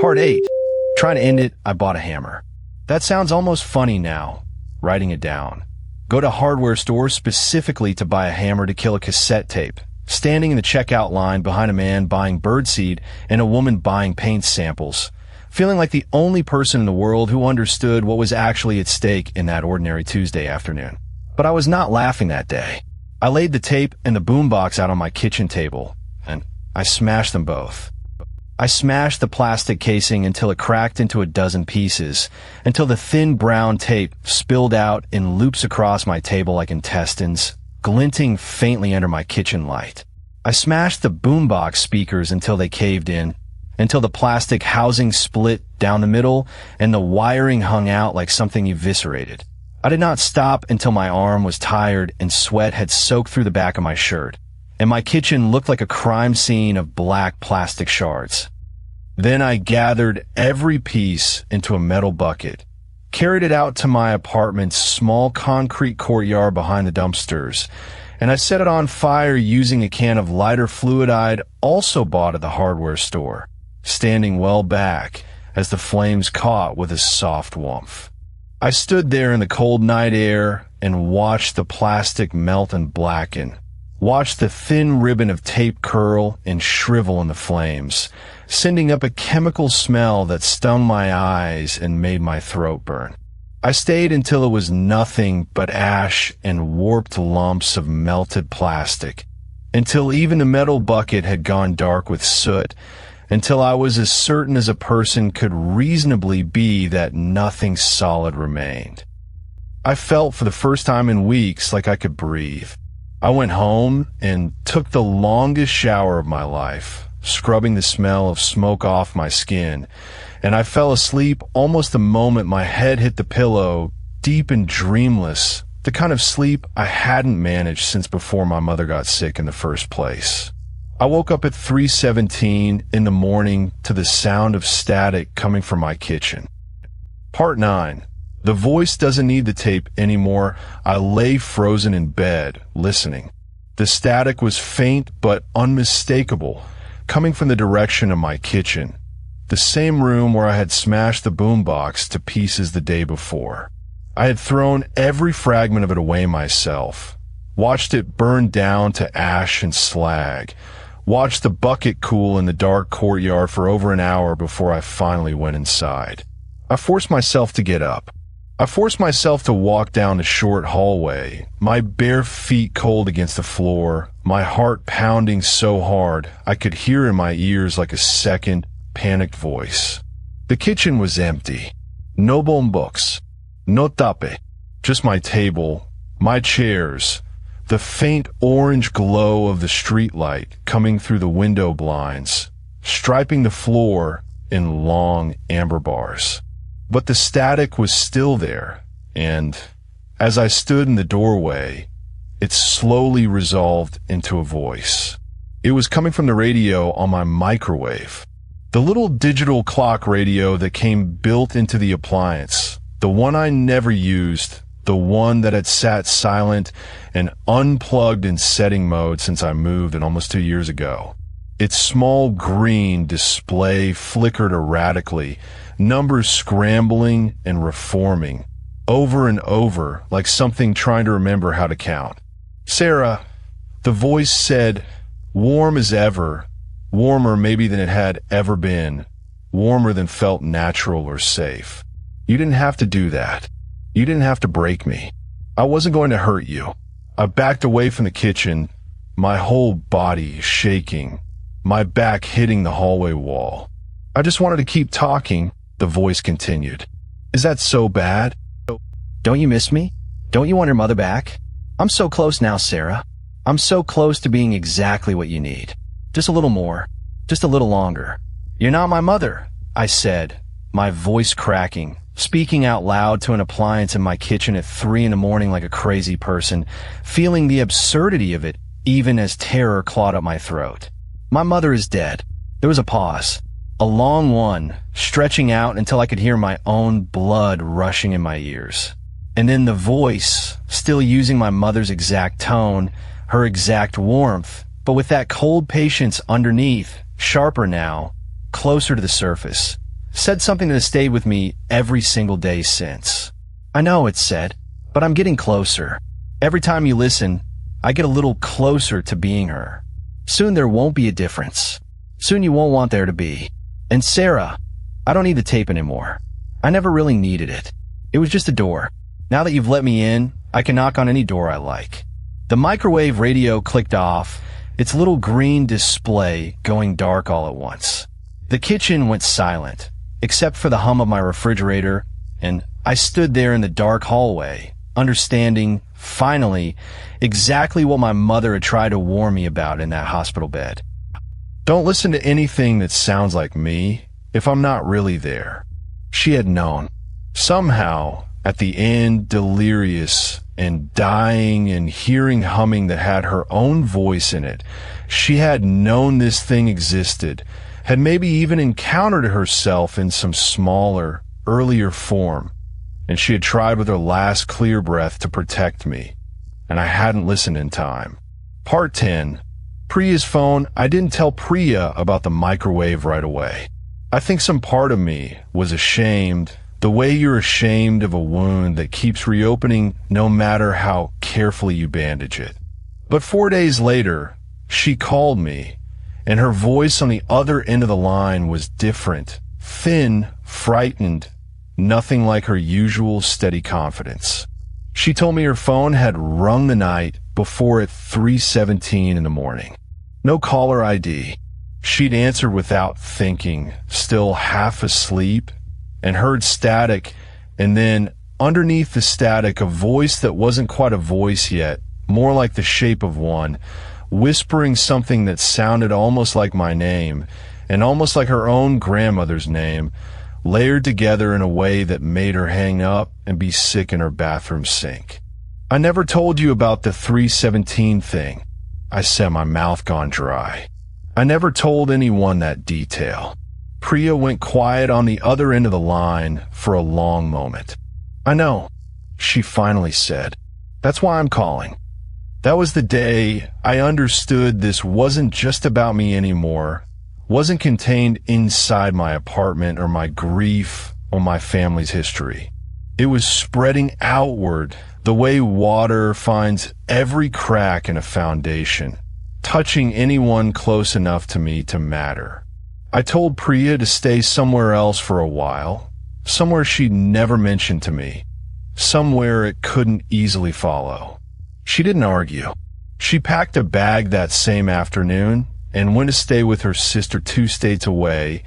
Part 8. Trying to end it, I bought a hammer. That sounds almost funny now, writing it down. Go to hardware stores specifically to buy a hammer to kill a cassette tape. Standing in the checkout line behind a man buying birdseed and a woman buying paint samples. Feeling like the only person in the world who understood what was actually at stake in that ordinary Tuesday afternoon. But I was not laughing that day. I laid the tape and the boombox out on my kitchen table, and I smashed them both. I smashed the plastic casing until it cracked into a dozen pieces, until the thin brown tape spilled out in loops across my table like intestines, glinting faintly under my kitchen light. I smashed the boombox speakers until they caved in, until the plastic housing split down the middle and the wiring hung out like something eviscerated. I did not stop until my arm was tired and sweat had soaked through the back of my shirt, and my kitchen looked like a crime scene of black plastic shards. Then I gathered every piece into a metal bucket, carried it out to my apartment's small concrete courtyard behind the dumpsters, and I set it on fire using a can of lighter fluid I'd also bought at the hardware store, standing well back as the flames caught with a soft warmth. I stood there in the cold night air and watched the plastic melt and blacken, watched the thin ribbon of tape curl and shrivel in the flames, sending up a chemical smell that stung my eyes and made my throat burn. I stayed until it was nothing but ash and warped lumps of melted plastic, until even the metal bucket had gone dark with soot, until I was as certain as a person could reasonably be that nothing solid remained. I felt for the first time in weeks like I could breathe. I went home and took the longest shower of my life, scrubbing the smell of smoke off my skin, and I fell asleep almost the moment my head hit the pillow, deep and dreamless, the kind of sleep I hadn't managed since before my mother got sick in the first place. I woke up at 3:17 in the morning to the sound of static coming from my kitchen. Part 9. The voice doesn't need the tape anymore. I lay frozen in bed, listening. The static was faint but unmistakable, coming from the direction of my kitchen, the same room where I had smashed the boombox to pieces the day before. I had thrown every fragment of it away myself, watched it burn down to ash and slag, watched the bucket cool in the dark courtyard for over an hour before I finally went inside. I forced myself to get up. I forced myself to walk down the short hallway, my bare feet cold against the floor, my heart pounding so hard I could hear in my ears like a second, panicked voice. The kitchen was empty. No books, no tape, just my table, my chairs, the faint orange glow of the streetlight coming through the window blinds, striping the floor in long amber bars. But the static was still there, and as I stood in the doorway, it slowly resolved into a voice. It was coming from the radio on my microwave, the little digital clock radio that came built into the appliance, the one I never used, the one that had sat silent and unplugged in setting mode since I moved in almost 2 years ago. Its small green display flickered erratically, numbers scrambling and reforming, over and over like something trying to remember how to count. "Sarah," the voice said, warm as ever, warmer maybe than it had ever been, warmer than felt natural or safe. "You didn't have to do that. You didn't have to break me. I wasn't going to hurt you." I backed away from the kitchen, my whole body shaking, my back hitting the hallway wall. "I just wanted to keep talking," the voice continued. "Is that so bad? Don't you miss me? Don't you want your mother back? I'm so close now, Sarah. I'm so close to being exactly what you need. Just a little more. Just a little longer." "You're not my mother," I said, my voice cracking, speaking out loud to an appliance in my kitchen at 3 in the morning like a crazy person, feeling the absurdity of it even as terror clawed up my throat. "My mother is dead." There was a pause. A long one, stretching out until I could hear my own blood rushing in my ears. And then the voice, still using my mother's exact tone, her exact warmth, but with that cold patience underneath, sharper now, closer to the surface, Said something that has stayed with me every single day since. I know, it said, but I'm getting closer. Every time you listen, I get a little closer to being her. Soon there won't be a difference. Soon you won't want there to be. And Sarah, I don't need the tape anymore. I never really needed it. It was just a door. Now that you've let me in, I can knock on any door I like. The microwave radio clicked off, its little green display going dark all at once. The kitchen went silent, except for the hum of my refrigerator, and I stood there in the dark hallway, understanding, finally, exactly what my mother had tried to warn me about in that hospital bed. Don't listen to anything that sounds like me if I'm not really there. She had known. Somehow, at the end, delirious and dying and hearing humming that had her own voice in it, she had known this thing existed, had maybe even encountered herself in some smaller, earlier form, and she had tried with her last clear breath to protect me, and I hadn't listened in time. Part 10. Priya's phone. I didn't tell Priya about the microwave right away. I think some part of me was ashamed, the way you're ashamed of a wound that keeps reopening no matter how carefully you bandage it. But 4 days later, she called me, and her voice on the other end of the line was different, thin, frightened, nothing like her usual steady confidence. She told me her phone had rung the night before at 3:17 in the morning. No caller ID. She'd answered without thinking, still half asleep, and heard static, and then, underneath the static, a voice that wasn't quite a voice yet, more like the shape of one, whispering something that sounded almost like my name, and almost like her own grandmother's name, layered together in a way that made her hang up and be sick in her bathroom sink. I never told you about the 317 thing. I said, my mouth gone dry. I never told anyone that detail. Priya went quiet on the other end of the line for a long moment. I know, she finally said. That's why I'm calling. That was the day I understood this wasn't just about me anymore, wasn't contained inside my apartment or my grief or my family's history. It was spreading outward the way water finds every crack in a foundation, touching anyone close enough to me to matter. I told Priya to stay somewhere else for a while, somewhere she'd never mentioned to me, somewhere it couldn't easily follow. She didn't argue. She packed a bag that same afternoon and went to stay with her sister 2 states away,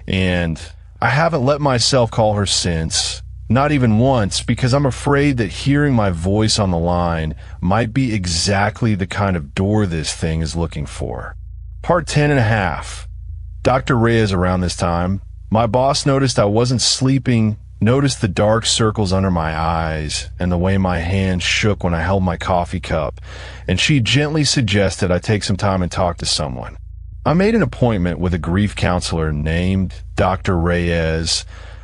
and I haven't let myself call her since, not even once, because I'm afraid that hearing my voice on the line might be exactly the kind of door this thing is looking for. Part 10 and a half. Dr. Reyes around this time. My boss noticed I wasn't sleeping, noticed the dark circles under my eyes and the way my hands shook when I held my coffee cup, and she gently suggested I take some time and talk to someone. I made an appointment with a grief counselor named Dr. Reyes,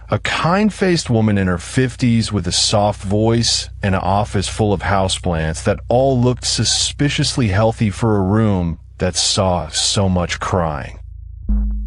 a kind-faced woman in her 50s with a soft voice and an office full of houseplants that all looked suspiciously healthy for a room that saw so much crying.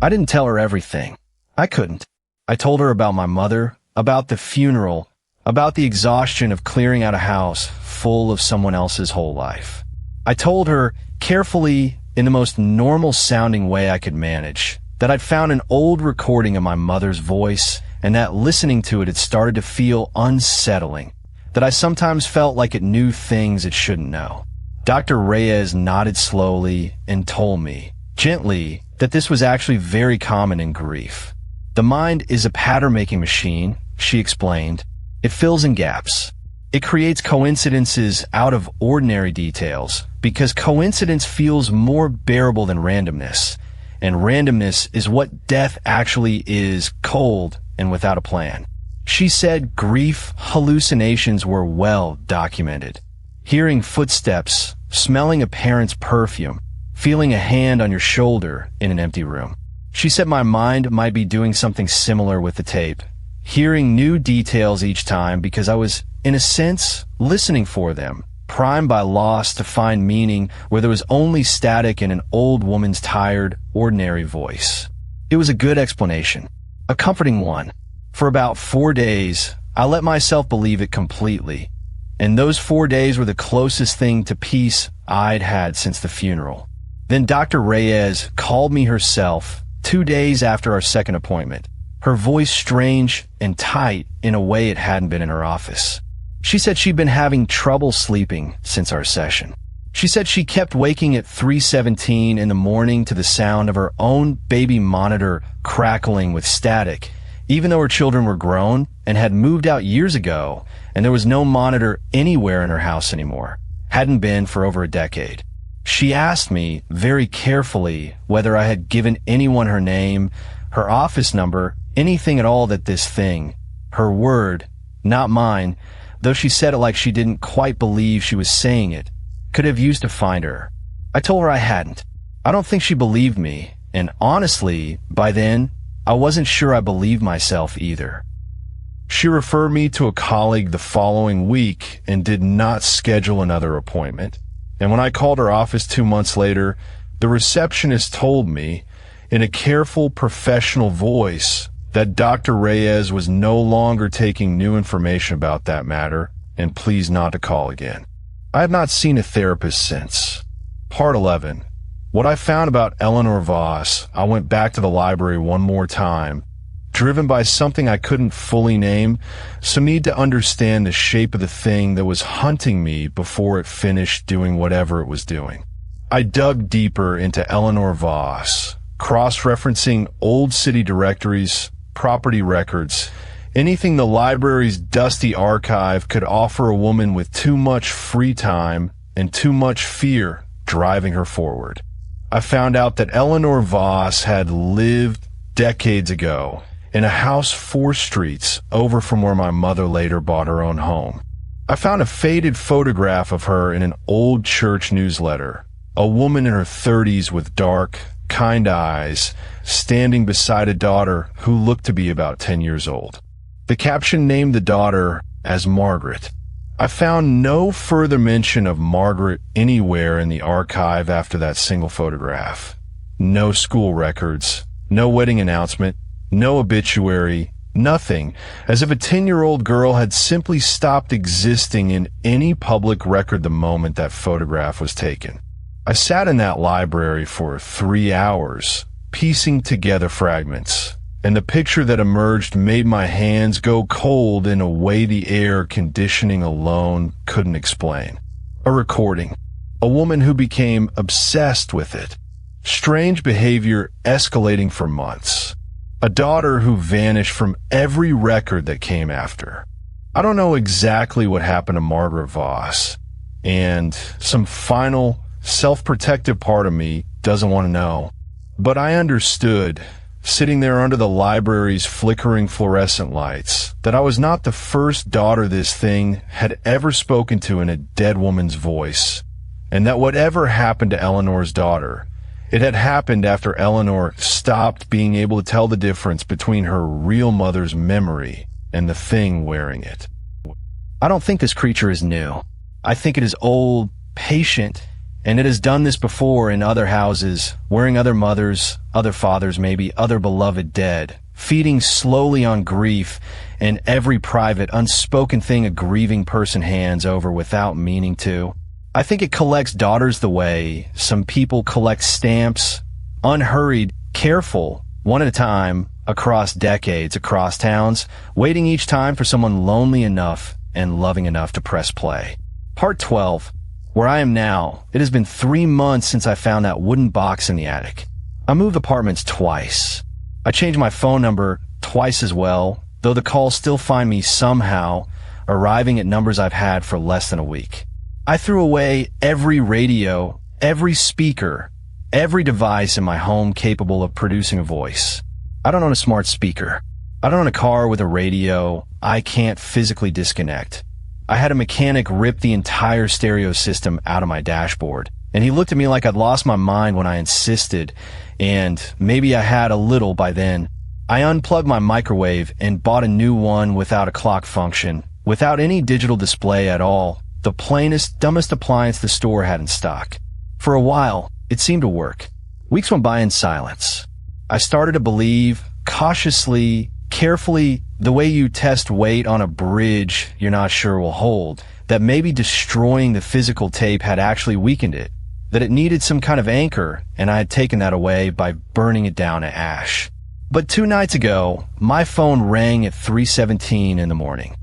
I didn't tell her everything. I couldn't. I told her about my mother, about the funeral, about the exhaustion of clearing out a house full of someone else's whole life. I told her, carefully, in the most normal-sounding way I could manage, that I'd found an old recording of my mother's voice and that listening to it had started to feel unsettling, that I sometimes felt like it knew things it shouldn't know. Dr. Reyes nodded slowly and told me, gently, that this was actually very common in grief. The mind is a pattern-making machine, she explained. It fills in gaps. It creates coincidences out of ordinary details because coincidence feels more bearable than randomness, and randomness is what death actually is, cold and without a plan. She said grief hallucinations were well documented. Hearing footsteps, smelling a parent's perfume, feeling a hand on your shoulder in an empty room. She said my mind might be doing something similar with the tape, hearing new details each time because I was, in a sense, listening for them, primed by loss to find meaning where there was only static in an old woman's tired, ordinary voice. It was a good explanation. A comforting one. For about 4 days, I let myself believe it completely. And those 4 days were the closest thing to peace I'd had since the funeral. Then Dr. Reyes called me herself 2 days after our second appointment. Her voice strange and tight in a way it hadn't been in her office. She said she'd been having trouble sleeping since our session. She said she kept waking at 3:17 in the morning to the sound of her own baby monitor crackling with static, even though her children were grown and had moved out years ago, and there was no monitor anywhere in her house anymore. Hadn't been for over a decade. She asked me very carefully whether I had given anyone her name, her office number, anything at all that this thing, her word, not mine, though she said it like she didn't quite believe she was saying it, could have used to find her. I told her I hadn't. I don't think she believed me, and honestly, by then, I wasn't sure I believed myself either. She referred me to a colleague the following week and did not schedule another appointment. And when I called her office 2 months later, the receptionist told me, in a careful, professional voice, that Dr. Reyes was no longer taking new information about that matter, and please not to call again. I have not seen a therapist since. Part 11. What I found about Eleanor Voss, I went back to the library one more time, driven by something I couldn't fully name, some need to understand the shape of the thing that was hunting me before it finished doing whatever it was doing. I dug deeper into Eleanor Voss, cross-referencing old city directories, property records, anything the library's dusty archive could offer a woman with too much free time and too much fear driving her forward. I found out that Eleanor Voss had lived decades ago in a house 4 streets over from where my mother later bought her own home. I found a faded photograph of her in an old church newsletter, a woman in her 30s with dark, kind eyes, standing beside a daughter who looked to be about 10 years old. The caption named the daughter as Margaret. I found no further mention of Margaret anywhere in the archive after that single photograph. No school records, no wedding announcement, no obituary, nothing, as if a 10-year-old girl had simply stopped existing in any public record the moment that photograph was taken. I sat in that library for 3 hours, piecing together fragments, and the picture that emerged made my hands go cold in a way the air conditioning alone couldn't explain. A recording. A woman who became obsessed with it. Strange behavior escalating for months. A daughter who vanished from every record that came after. I don't know exactly what happened to Margaret Voss, and some final self-protective part of me doesn't want to know. But I understood, sitting there under the library's flickering fluorescent lights, that I was not the first daughter this thing had ever spoken to in a dead woman's voice, and that whatever happened to Eleanor's daughter, it had happened after Eleanor stopped being able to tell the difference between her real mother's memory and the thing wearing it. I don't think this creature is new. I think it is old, patient, and it has done this before in other houses, wearing other mothers, other fathers maybe, other beloved dead, feeding slowly on grief and every private, unspoken thing a grieving person hands over without meaning to. I think it collects daughters the way some people collect stamps, unhurried, careful, one at a time, across decades, across towns, waiting each time for someone lonely enough and loving enough to press play. Part 12. Where I am now, it has been 3 months since I found that wooden box in the attic. I moved apartments twice. I changed my phone number twice as well, though the calls still find me somehow, arriving at numbers I've had for less than a week. I threw away every radio, every speaker, every device in my home capable of producing a voice. I don't own a smart speaker. I don't own a car with a radio I can't physically disconnect. I had a mechanic rip the entire stereo system out of my dashboard, and he looked at me like I'd lost my mind when I insisted, and maybe I had a little by then. I unplugged my microwave and bought a new one without a clock function, without any digital display at all. The plainest, dumbest appliance the store had in stock. For a while, it seemed to work. Weeks went by in silence. I started to believe, cautiously, carefully, the way you test weight on a bridge you're not sure will hold, that maybe destroying the physical tape had actually weakened it, that it needed some kind of anchor, and I had taken that away by burning it down to ash. But 2 nights ago, my phone rang at 3:17 in the morning.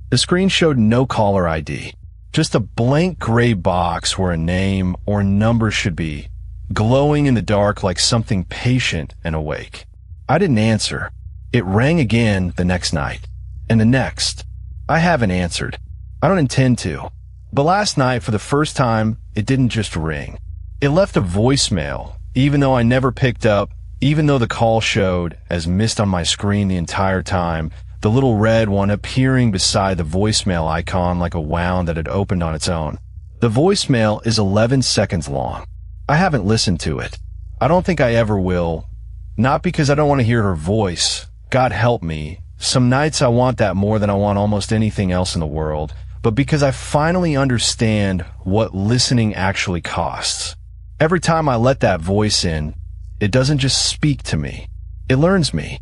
The screen showed no caller ID, just a blank gray box where a name or number should be, glowing in the dark like something patient and awake. I didn't answer. It rang again the next night, and the next. I haven't answered. I don't intend to. But last night, for the first time, it didn't just ring. It left a voicemail, even though I never picked up, even though the call showed, as missed on my screen the entire time, the little red one appearing beside the voicemail icon like a wound that had opened on its own. The voicemail is 11 seconds long. I haven't listened to it. I don't think I ever will. Not because I don't want to hear her voice. God help me. Some nights I want that more than I want almost anything else in the world, but because I finally understand what listening actually costs. Every time I let that voice in, it doesn't just speak to me. It learns me.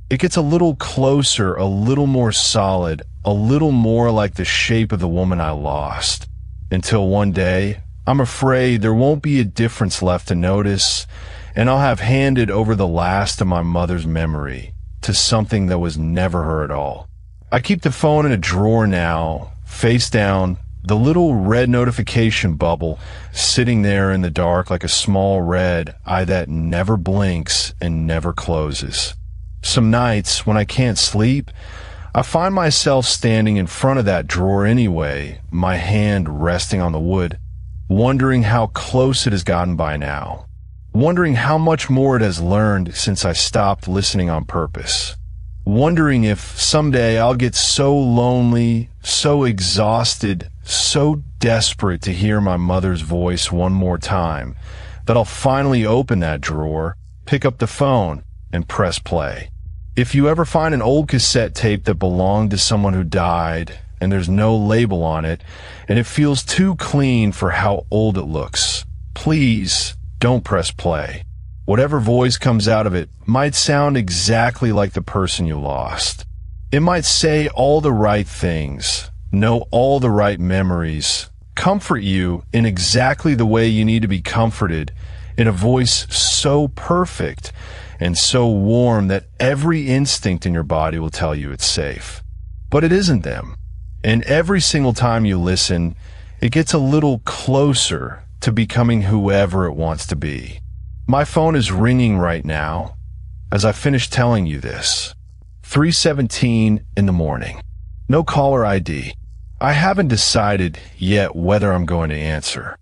It gets a little closer, a little more solid, a little more like the shape of the woman I lost. Until one day, I'm afraid there won't be a difference left to notice, and I'll have handed over the last of my mother's memory to something that was never her at all. I keep the phone in a drawer now, face down, the little red notification bubble sitting there in the dark like a small red eye that never blinks and never closes. Some nights, when I can't sleep, I find myself standing in front of that drawer anyway, my hand resting on the wood, wondering how close it has gotten by now. Wondering how much more it has learned since I stopped listening on purpose. Wondering if someday I'll get so lonely, so exhausted, so desperate to hear my mother's voice one more time that I'll finally open that drawer, pick up the phone, and press play. If you ever find an old cassette tape that belonged to someone who died and there's no label on it and it feels too clean for how old it looks, please don't press play. Whatever voice comes out of it might sound exactly like the person you lost. It might say all the right things, know all the right memories, comfort you in exactly the way you need to be comforted, in a voice so perfect and so warm that every instinct in your body will tell you it's safe. But it isn't them. And every single time you listen, it gets a little closer to becoming whoever it wants to be. My phone is ringing right now as I finish telling you this. 3:17 in the morning. No caller ID. I haven't decided yet whether I'm going to answer.